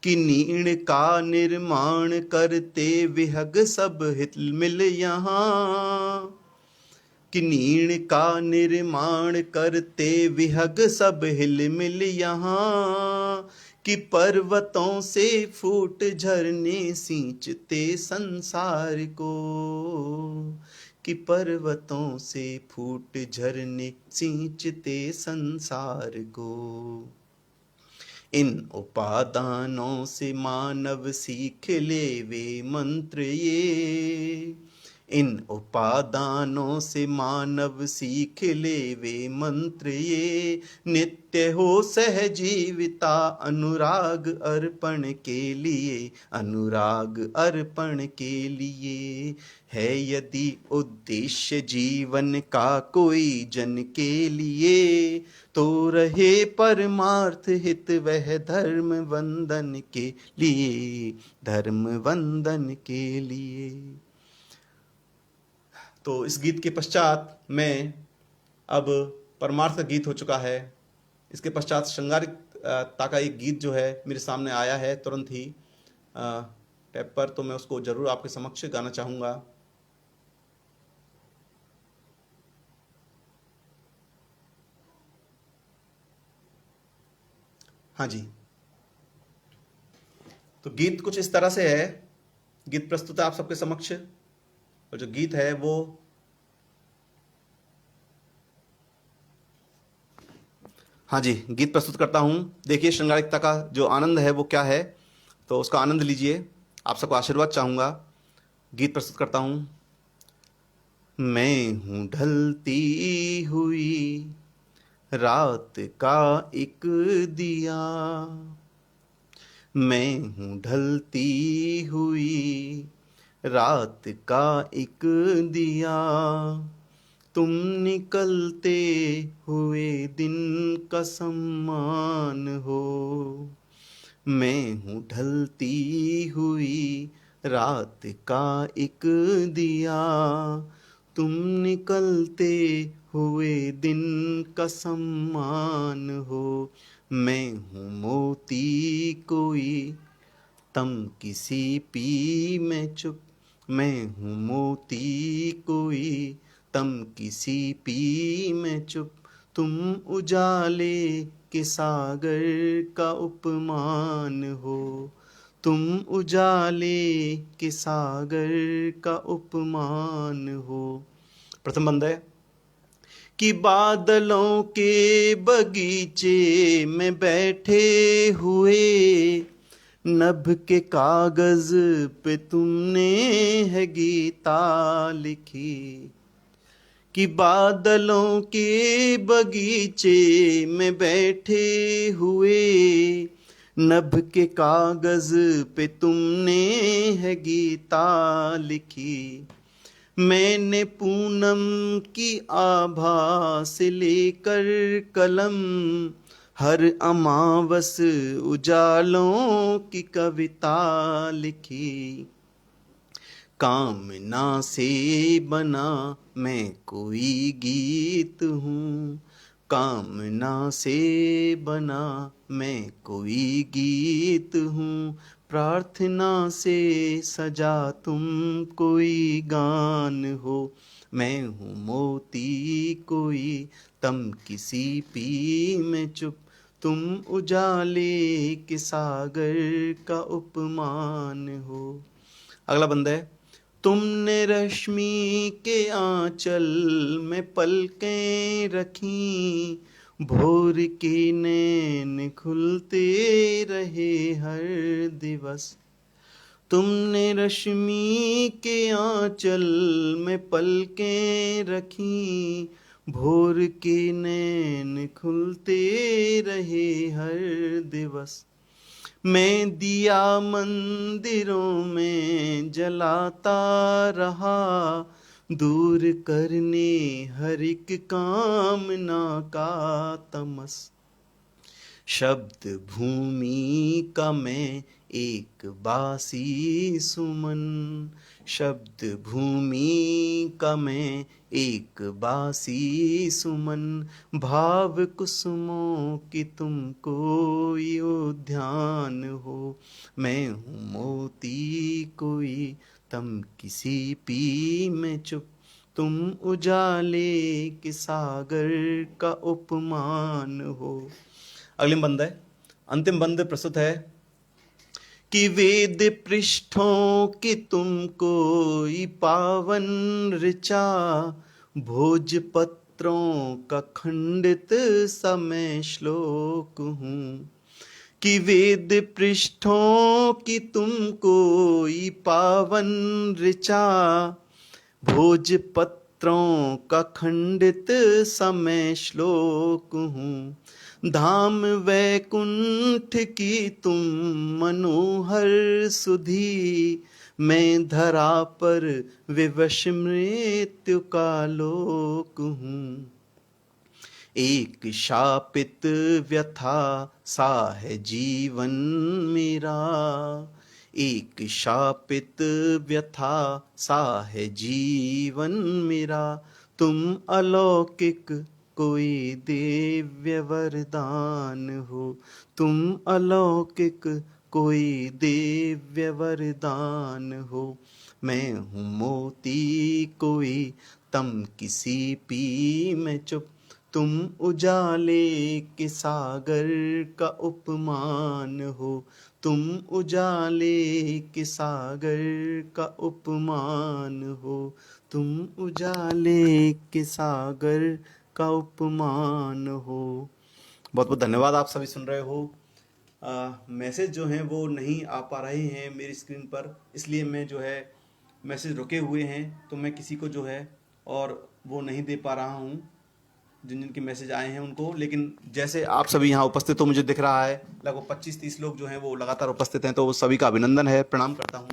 कि नीण का निर्माण करते विहग सब हित मिल यहाँ, कि नीण का निर्माण करते विहग सब हिल मिल यहाँ, कि पर्वतों से फूट झरने सींचते संसार को, कि पर्वतों से फूट झरने सींचते संसार को। इन उपादानों से मानव सीख ले वे मंत्र ये, इन उपादानों से मानव सीख ले वे मंत्र ये, नित्य हो सहजीविता अनुराग अर्पण के लिए, अनुराग अर्पण के लिए है यदि उद्देश्य जीवन का कोई जन के लिए, तो रहे परमार्थ हित वह धर्म वंदन के लिए, धर्म वंदन के लिए। तो इस गीत के पश्चात में अब परमार्थ का गीत हो चुका है। इसके पश्चात श्रृंगारिकता का एक गीत जो है मेरे सामने आया है तुरंत ही टैब पर, तो मैं उसको जरूर आपके समक्ष गाना चाहूँगा। हाँ जी, तो गीत कुछ इस तरह से है, गीत प्रस्तुत है आप सबके समक्ष। और जो गीत है वो हाँ जी, गीत प्रस्तुत करता हूँ। देखिए श्रृंगारिकता का जो आनंद है वो क्या है, तो उसका आनंद लीजिए। आप सबको आशीर्वाद चाहूँगा। गीत प्रस्तुत करता हूँ। मैं हूँ ढलती हुई रात का एक दिया, मैं हूँ ढलती हुई रात का एक दिया, तुम निकलते हुए दिन का सम्मान हो। मैं हूँ ढलती हुई रात का एक दिया, तुम निकलते हुए दिन का सम्मान हो। मैं हूँ मोती कोई तम किसी पी में चुप, मैं हूँ मोती कोई तम किसी पी में चुप, तुम उजाले के सागर का उपमान हो, तुम उजाले के सागर का उपमान हो। प्रथम बंद है कि बादलों के बगीचे में बैठे हुए नभ के कागज पे तुमने है गीता लिखी, कि बादलों के बगीचे में बैठे हुए नभ के कागज पे तुमने है गीता लिखी। मैंने पूनम की आभा से लेकर कलम हर अमावस उजालों की कविता लिखी। कामना से बना मैं कोई गीत हूँ, कामना से बना मैं कोई गीत हूँ, प्रार्थना से सजा तुम कोई गान हो। मैं हूँ मोती कोई तम किसी पी में चुप, तुम उजाले के सागर का उपमान हो। अगला बंदा है, तुमने रश्मि के आंचल में पलकें रखी, भोर के नैन खुलते रहे हर दिवस। तुमने रश्मि के आंचल में पलकें रखी, भोर के नैन खुलते रहे हर दिवस। मैं दिया मंदिरों में जलाता रहा, दूर करने हर एक कामना का तमस। शब्द भूमि का मैं एक बासी सुमन, शब्द भूमि का मैं एक बासी सुमन, भाव कुसुमों की तुम कोई उद्यान हो। मैं हूँ मोती कोई तम किसी पी में चुप, तुम उजाले के सागर का उपमान हो। अगली बंद है, अंतिम बंद प्रस्तुत है कि वेद पृष्ठों की तुम कोई पावन ऋचा, भोजपत्रों का खंडित समय श्लोक हूँ, कि वेद पृष्ठों की तुम कोई पावन ऋचा, भोजपत्रों का खंडित समय श्लोक हूँ। धाम वैकुंठ की तुम मनोहर सुधी, मैं धरा पर विवश मृत्यु का लोक हूँ। एक शापित व्यथा सा है जीवन मेरा, एक शापित व्यथा सा है जीवन मेरा, तुम अलौकिक कोई दिव्य वरदान हो, तुम अलौकिक कोई दिव्य वरदान हो। मैं हूँ मोती कोई तम किसी पी में चुप, तुम उजाले के सागर का उपमान हो, तुम उजाले के सागर का उपमान हो, तुम उजाले के सागर का उपमान हो। बहुत बहुत धन्यवाद। आप सभी सुन रहे हो। मैसेज जो हैं वो नहीं आ पा रहे हैं मेरी स्क्रीन पर, इसलिए मैं जो है मैसेज रुके हुए हैं, तो मैं किसी को जो है और वो नहीं दे पा रहा हूँ जिन जिन के मैसेज आए हैं उनको। लेकिन जैसे आप सभी यहाँ उपस्थित हो, मुझे दिख रहा है लगभग 25-30 लोग जो हैं वो लगातार उपस्थित हैं, तो वो सभी का अभिनंदन है, प्रणाम करता हूँ।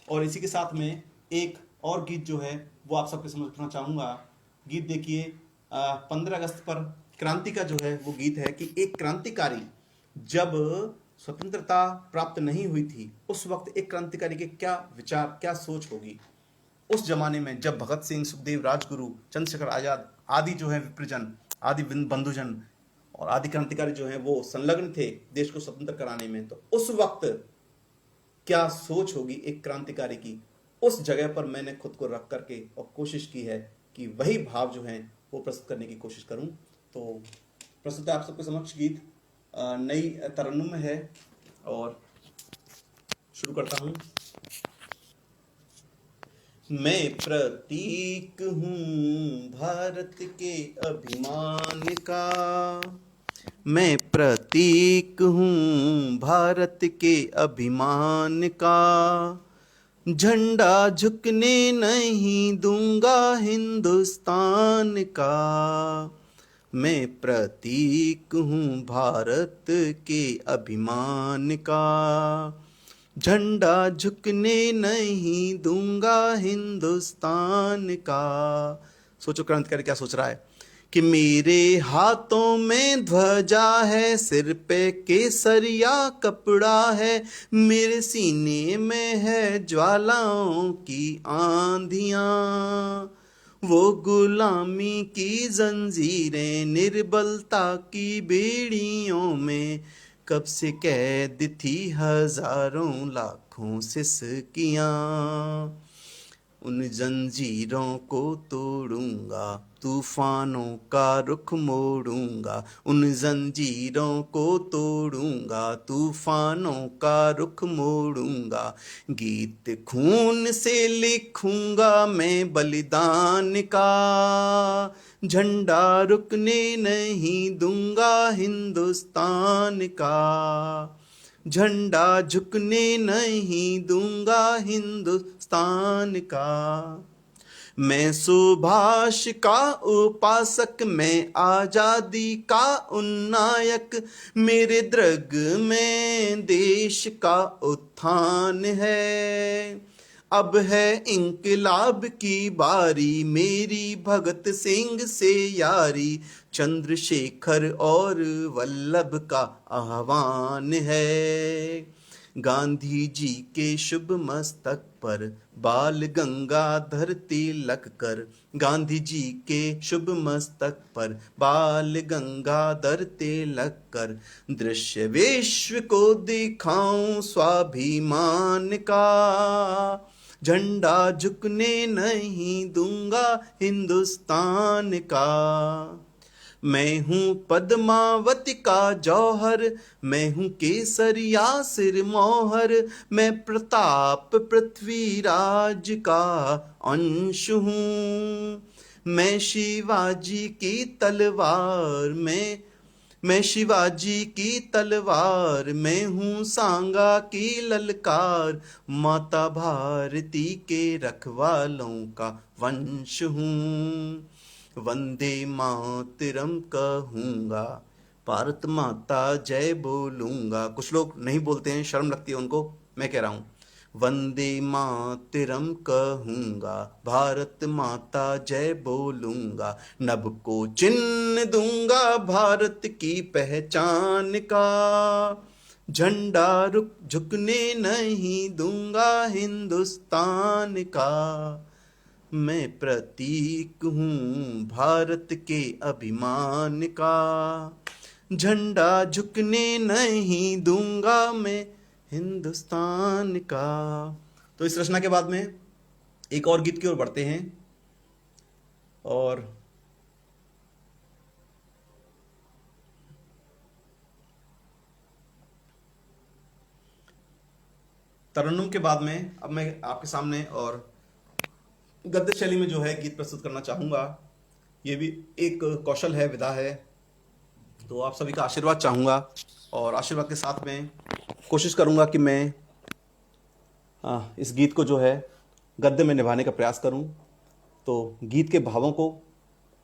और इसी के साथ में एक और गीत जो है वो आप सबके समझ रखना चाहूँगा। गीत देखिए, 15 अगस्त पर क्रांति का जो है वो गीत है कि एक क्रांतिकारी जब स्वतंत्रता प्राप्त नहीं हुई थी, उस वक्त एक क्रांतिकारी के क्या विचार, क्या सोच होगी। उस जमाने में जब भगत सिंह, सुखदेव, राजगुरु, चंद्रशेखर आजाद आदि जो है विप्रजन, आदि बंधुजन और आदि क्रांतिकारी जो है वो संलग्न थे देश को स्वतंत्र कराने में, तो उस वक्त क्या सोच होगी एक क्रांतिकारी की, उस जगह पर मैंने खुद को रख करके और कोशिश की है कि वही भाव जो है वो प्रस्तुत करने की कोशिश करूं। तो प्रस्तुत है आप सबके समक्ष गीत, नई तरन्नुम है और शुरू करता हूं। मैं प्रतीक हूँ भारत के अभिमान का, मैं प्रतीक हूँ भारत के अभिमान का, झंडा झुकने नहीं दूंगा हिंदुस्तान का। मैं प्रतीक हूँ भारत के अभिमान का, झंडा झुकने नहीं दूंगा हिंदुस्तान का। सोचो क्रांतिकारी क्या सोच रहा है कि मेरे हाथों में ध्वजा है, सिर पे केसरिया कपड़ा है, मेरे सीने में है ज्वालाओं की आंधियां, वो गुलामी की जंजीरें निर्बलता की बेड़ियों में कब से कैद थी हजारों लाखों सिसकियां। उन जंजीरों को तोड़ूंगा, तूफानों का रुख मोड़ूंगा, उन जंजीरों को तोड़ूंगा, तूफानों का रुख मोड़ूंगा। गीत खून से लिखूंगा मैं बलिदान का, झंडा रुकने नहीं दूंगा हिंदुस्तान का, झंडा झुकने नहीं दूंगा हिंदुस्तान का। मैं सुभाष का उपासक, मैं आजादी का उन्नायक, मेरे दृग में देश का उत्थान है। अब है इंकलाब की बारी, मेरी भगत सिंह से यारी, चंद्रशेखर और वल्लभ का आह्वान है। गांधी जी के शुभ मस्तक पर बाल गंगाधर तिलक कर, गांधी जी के शुभ मस्तक पर बाल गंगाधर तिलक कर, दृश्य विश्व को दिखाऊं स्वाभिमान का, झंडा झुकने नहीं दूंगा हिंदुस्तान का। मैं हूँ पद्मावती का जौहर, मैं हूँ केसरिया सिरमौहर, मैं प्रताप पृथ्वीराज का अंश हूँ। मैं शिवाजी की तलवार, मैं शिवाजी की तलवार, मैं हूँ सांगा की ललकार, माता भारती के रखवालों का वंश हूँ। वंदे मातरम कहूँगा, भारत माता जय बोलूँगा। कुछ लोग नहीं बोलते हैं, शर्म लगती है उनको, मैं कह रहा हूँ वंदे मातरम कहूँगा, भारत माता जय बोलूँगा। नभ को चिन्ह दूंगा भारत की पहचान का, झंडा रुक झुकने नहीं दूंगा हिंदुस्तान का। मैं प्रतीक हूँ भारत के अभिमान का, झंडा झुकने नहीं दूंगा मैं हिंदुस्तान का। तो इस रचना के बाद में एक और गीत की ओर बढ़ते हैं और तरन्नुम के बाद में अब मैं आपके सामने और गद्य शैली में जो है गीत प्रस्तुत करना चाहूँगा। ये भी एक कौशल है, विधा है। तो आप सभी का आशीर्वाद चाहूँगा और आशीर्वाद के साथ में कोशिश करूँगा कि मैं इस गीत को जो है गद्य में निभाने का प्रयास करूँ। तो गीत के भावों को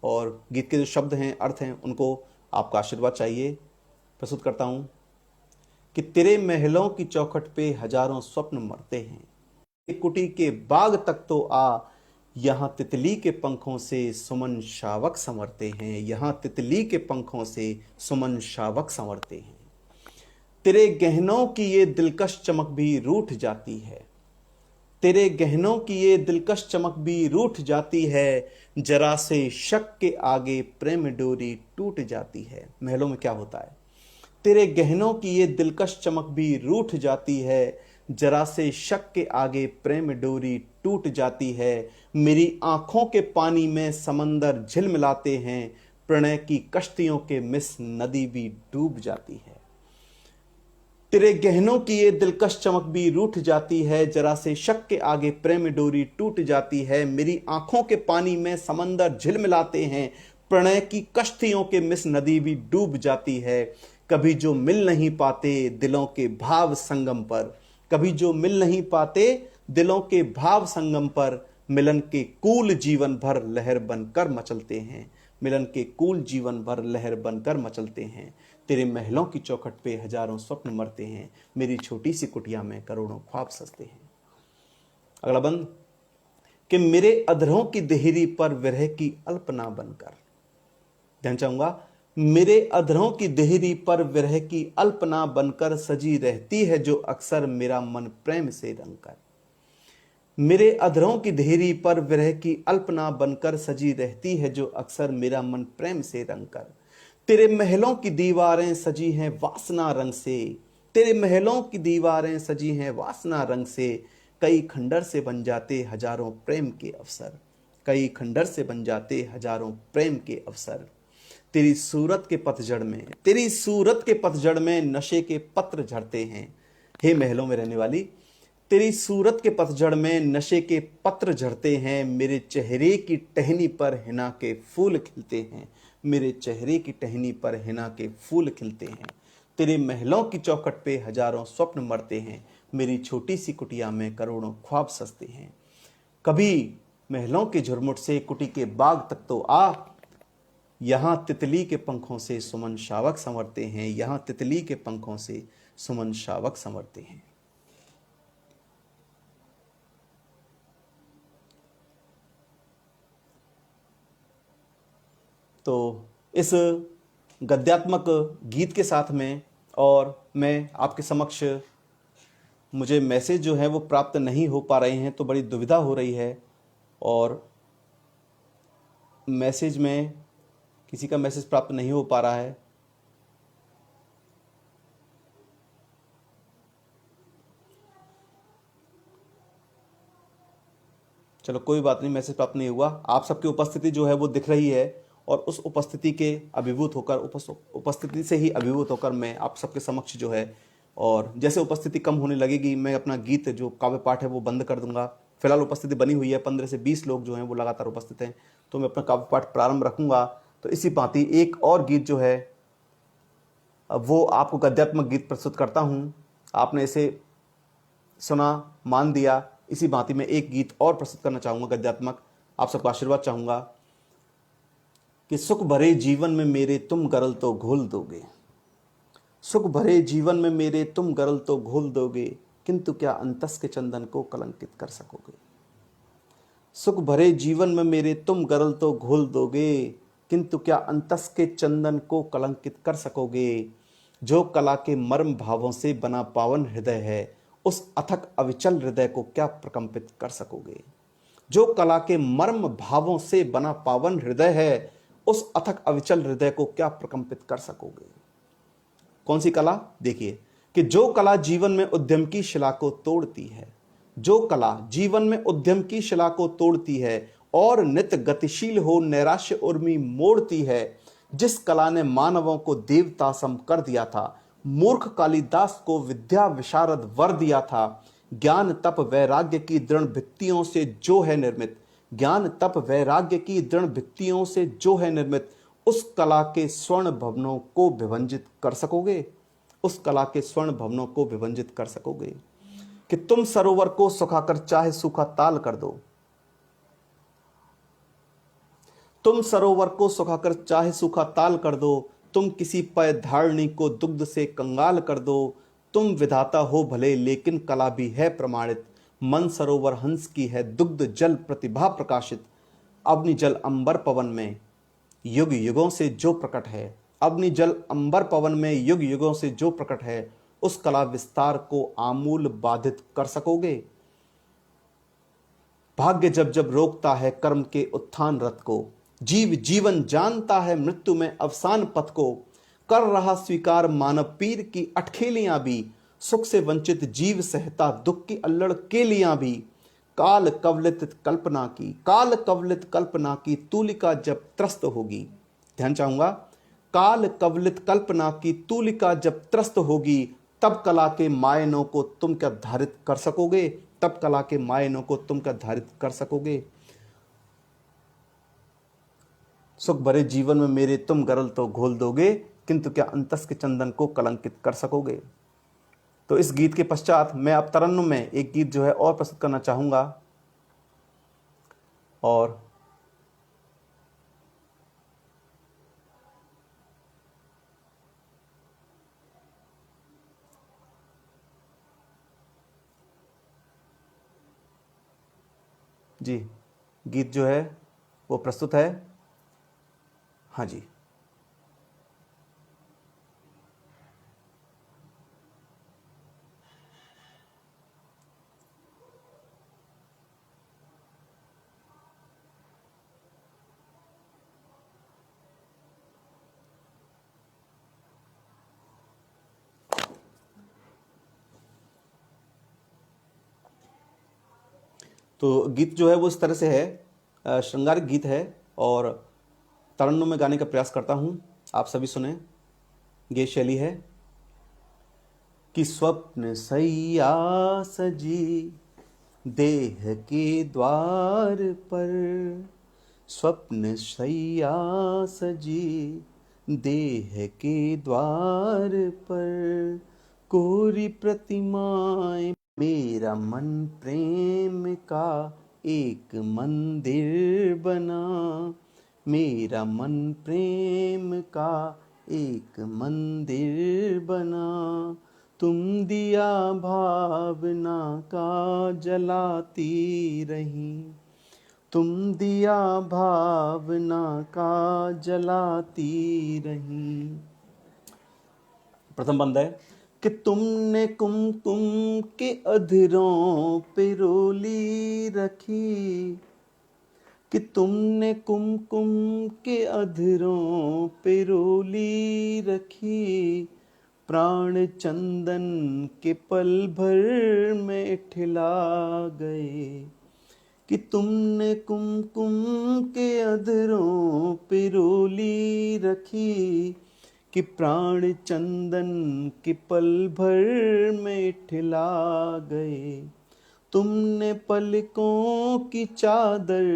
और गीत के जो शब्द हैं, अर्थ हैं, उनको आपका आशीर्वाद चाहिए। प्रस्तुत करता हूँ कि तेरे महलों की चौखट पे हजारों स्वप्न मरते हैं, एक कुटी के बाग तक तो आ, यहाँ तितली के पंखों से सुमन शावक संवरते हैं, यहाँ तितली के पंखों से सुमन शावक संवरते हैं। तेरे गहनों की ये दिलकश चमक भी रूठ जाती है, तेरे गहनों की ये दिलकश चमक भी रूठ जाती है, जरा से शक के आगे प्रेम डोरी टूट जाती है। महलों में क्या होता है? तेरे गहनों की ये दिलकश चमक भी रूठ जाती है, जरा से शक के आगे प्रेम डोरी टूट जाती है। मेरी आंखों के पानी में समंदर झिलमिलाते हैं, प्रणय की कश्तियों के मिस नदी भी डूब जाती है। तेरे गहनों की ये दिलकश चमक भी रूठ जाती है, जरा से शक के आगे प्रेम डोरी टूट जाती है। मेरी आंखों के पानी में समंदर झिलमिलाते हैं, प्रणय की कश्तियों के मिस नदी भी डूब जाती है। कभी जो मिल नहीं पाते दिलों के भाव संगम पर, कभी जो मिल नहीं पाते दिलों के भाव संगम पर, मिलन के कूल जीवन भर लहर बनकर मचलते हैं, मिलन के कूल जीवन भर लहर बनकर मचलते हैं। तेरे महलों की चौखट पे हजारों स्वप्न मरते हैं, मेरी छोटी सी कुटिया में करोड़ों ख्वाब सजते हैं। अगला बंद कि मेरे अधरों की देहरी पर विरह की अल्पना बनकर, ध्यान चाहूंगा, मेरे अधरों की देहरी पर विरह की अल्पना बनकर सजी रहती है जो अक्सर मेरा मन प्रेम से रंगकर। मेरे अधरों की देहरी पर विरह की अल्पना बनकर सजी रहती है जो अक्सर मेरा मन प्रेम से रंगकर। तेरे महलों की दीवारें सजी हैं वासना रंग से, तेरे महलों की दीवारें सजी हैं वासना रंग से, कई खंडर से बन जाते हजारों प्रेम के अवसर, कई खंडर से बन जाते हजारों प्रेम के अवसर। तेरी सूरत के पतझड़ में, तेरी सूरत के पतझड़ में नशे के पत्र झड़ते हैं। हे महलों में रहने वाली, तेरी सूरत के पतझड़ में नशे के पत्र झड़ते हैं, मेरे चेहरे की टहनी पर हिना के फूल खिलते हैं, मेरे चेहरे की टहनी पर हिना के फूल खिलते हैं। तेरे महलों की चौखट पे हजारों स्वप्न मरते हैं, मेरी छोटी सी कुटिया में करोड़ों ख्वाब सजते हैं। कभी महलों के झुरमुट से कुटी के बाग तक तो आ, यहाँ तितली के पंखों से सुमन शावक संवरते हैं, यहाँ तितली के पंखों से सुमन शावक संवरते हैं। तो इस गद्यात्मक गीत के साथ में और मैं आपके समक्ष, मुझे मैसेज जो है वो प्राप्त नहीं हो पा रहे हैं, तो बड़ी दुविधा हो रही है और मैसेज में किसी का मैसेज प्राप्त नहीं हो पा रहा है। चलो कोई बात नहीं, मैसेज प्राप्त नहीं हुआ। आप सबकी उपस्थिति जो है वो दिख रही है और उस उपस्थिति के अभिभूत होकर, उपस्थिति से ही अभिभूत होकर मैं आप सबके समक्ष जो है, और जैसे उपस्थिति कम होने लगेगी मैं अपना गीत जो काव्य पाठ है वो बंद कर दूंगा। फिलहाल उपस्थिति बनी हुई है, 15 से 20 लोग जो हैं वो लगातार उपस्थित हैं, तो मैं अपना काव्य पाठ प्रारंभ रखूंगा। तो इसी भांति एक और गीत जो है वो आपको गद्यात्मक गीत प्रस्तुत करता हूं। आपने इसे सुना, मान दिया, इसी भांति में एक गीत और प्रस्तुत करना चाहूंगा गद्यात्मक। आप सबको आशीर्वाद चाहूंगा कि सुख भरे जीवन में मेरे तुम गरल तो घोल दोगे, सुख भरे जीवन में मेरे तुम गरल तो घोल दोगे, किंतु क्या अंतस के चंदन को कलंकित कर सकोगे। सुख भरे जीवन में मेरे तुम गरल तो घोल दोगे, किंतु क्या अंतस के चंदन को कलंकित कर सकोगे। जो कला के मर्म भावों से बना पावन हृदय है, उस अथक अविचल हृदय को क्या प्रकंपित कर सकोगे। जो कला के मर्म भावों से बना पावन हृदय है, उस अथक अविचल हृदय को क्या प्रकंपित कर सकोगे। कौन सी कला? देखिए कि जो कला जीवन में उद्यम की शिला को तोड़ती है, जो कला जीवन में उद्यम की शिला को तोड़ती है और नित्य गतिशील हो नैराश्य उर्मी मोड़ती है, जिस कला ने मानवों को देवता सम कर दिया था, मूर्ख कालिदास को विद्या विशारद वर दिया था, ज्ञान तप वैराग्य की दृढ़ भित्तियों से जो है निर्मित, ज्ञान तप वैराग्य की दृढ़ भित्तियों से जो है निर्मित, उस कला के स्वर्ण भवनों को विभंजित कर सकोगे, उस कला के स्वर्ण भवनों को विभंजित कर सकोगे। कि तुम सरोवर को सुखाकर चाहे सूखा ताल कर दो, तुम सरोवर को सुखाकर चाहे सूखा ताल कर दो, तुम किसी पय धारणी को दुग्ध से कंगाल कर दो, तुम विधाता हो भले लेकिन कला भी है प्रमाणित, मन सरोवर हंस की है दुग्ध जल प्रतिभा प्रकाशित, अग्नि जल अंबर पवन में युग युगों से जो प्रकट है, अग्नि जल अंबर पवन में युग युगों से जो प्रकट है, उस कला विस्तार को आमूल बाधित कर सकोगे। भाग्य जब जब रोकता है कर्म के उत्थान रथ को, जीव जीवन जानता है मृत्यु में अवसान पथ को, कर रहा स्वीकार मानव पीर की अटखेलियां भी, सुख से वंचित जीव सहता दुख की अल्लड़ केलियां भी, काल कवलित कल्पना की, काल कवलित कल्पना की तूलिका जब त्रस्त होगी, ध्यान चाहूंगा, काल कवलित कल्पना की तूलिका जब त्रस्त होगी, तब कला के मायनों को तुम क्या धारित कर सकोगे, तब कला के मायनों को तुम क्या धारित कर सकोगे। सुख भरे जीवन में मेरे तुम गरल तो घोल दोगे, किंतु क्या अंतस के चंदन को कलंकित कर सकोगे। तो इस गीत के पश्चात मैं अब तरन्नुम में एक गीत जो है और प्रस्तुत करना चाहूंगा, और जी गीत जो है वो प्रस्तुत है। हाँ जी, तो गीत जो है वो इस तरह से है, श्रृंगारिक गीत है और तरन्नुम में गाने का प्रयास करता हूँ, आप सभी सुने। ये शैली है कि स्वप्न सैया सजी देह के द्वार पर, स्वप्न सैया सजी देह के द्वार पर, कोरी प्रतिमाएं मेरा मन प्रेम का एक मंदिर बना, मेरा मन प्रेम का एक मंदिर बना, तुम दिया भावना का जलाती रही, तुम दिया भावना का जलाती रही। प्रथम बंद है कि तुमने कुमकुम के अधरों पे रोली रखी, कि तुमने कुमकुम के अधरों पे रोली रखी, प्राण चंदन के पल भर में ठिला गए, कि तुमने कुमकुम के अधरों पे रोली रखी, कि प्राण चंदन के पल भर में ठिला गए, तुमने पलकों की चादर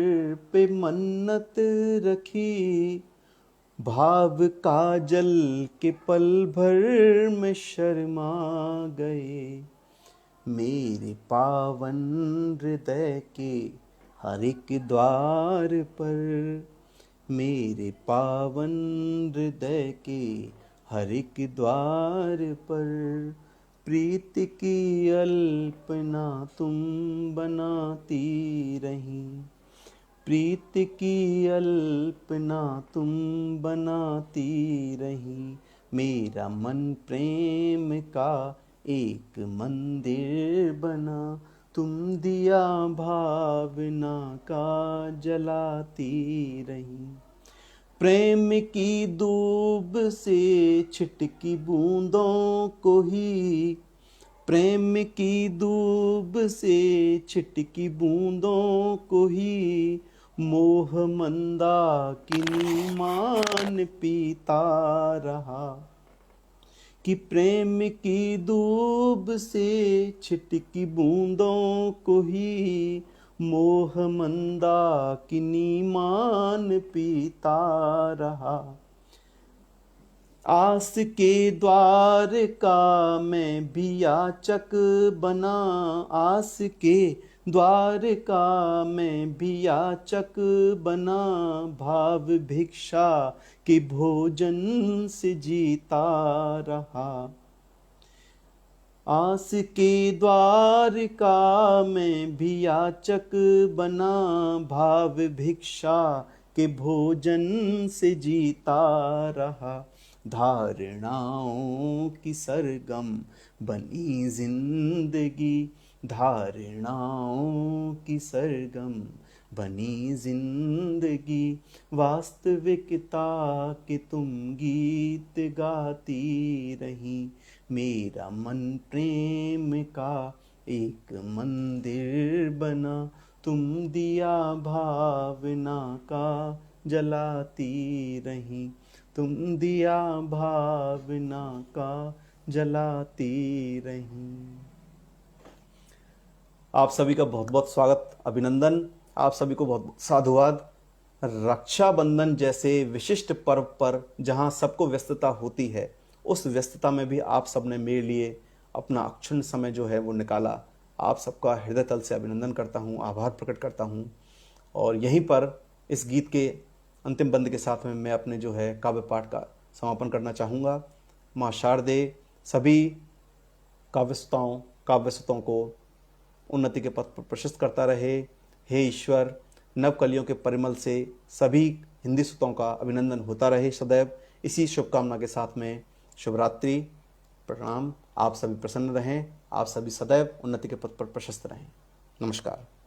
पे मन्नत रखी, भाव काजल के पल भर में शर्मा गए, मेरे पावन हृदय के हर एक द्वार पर, मेरे पावन हृदय के हर एक द्वार पर, प्रीति की अल्पना तुम बनाती रही, प्रीति की अल्पना तुम बनाती रही, मेरा मन प्रेम का एक मंदिर बना, तुम दिया भावना का जलाती रही, प्रेम की दूब से छिटकी बूंदों को ही, प्रेम की दूब से छिटकी बूंदों को ही, मोह मंदा किनी मान पीता रहा, कि प्रेम की डूब से छिटकी बूंदों को ही मोह मंदा किनी मान पीता रहा। आस के द्वार का मैं भी याचक बना, आस के द्वार का मैं भी याचक बना, भाव भिक्षा के भोजन से जीता रहा। आस के द्वार का मैं भी याचक बना, भाव भिक्षा के भोजन से जीता रहा। धारणाओं की सरगम बनी जिंदगी, धारणाओं की सरगम बनी जिंदगी, वास्तविकता के तुम गीत गाती रही। मेरा मन प्रेम का एक मंदिर बना, तुम दिया भावना का जलाती रही, तुम दिया भावना का जलाती रही। आप सभी का बहुत बहुत स्वागत, अभिनंदन। आप सभी को बहुत बहुत साधुवाद। रक्षाबंधन जैसे विशिष्ट पर्व पर जहां सबको व्यस्तता होती है, उस व्यस्तता में भी आप सबने मेरे लिए अपना अक्षुण्ण समय जो है वो निकाला। आप सबका हृदय तल से अभिनंदन करता हूं, आभार प्रकट करता हूं। और यहीं पर इस गीत के अंतिम बंद के साथ में मैं अपने जो है काव्य पाठ का समापन करना चाहूँगा। माँ शारदे सभी काव्यसुतों को उन्नति के पथ पर प्रशस्त करता रहे। हे ईश्वर, नवकलियों के परिमल से सभी हिंदी सुतों का अभिनंदन होता रहे सदैव। इसी शुभकामना के साथ में शुभ रात्रि, प्रणाम। आप सभी प्रसन्न रहें, आप सभी सदैव उन्नति के पथ पर प्रशस्त रहें। नमस्कार।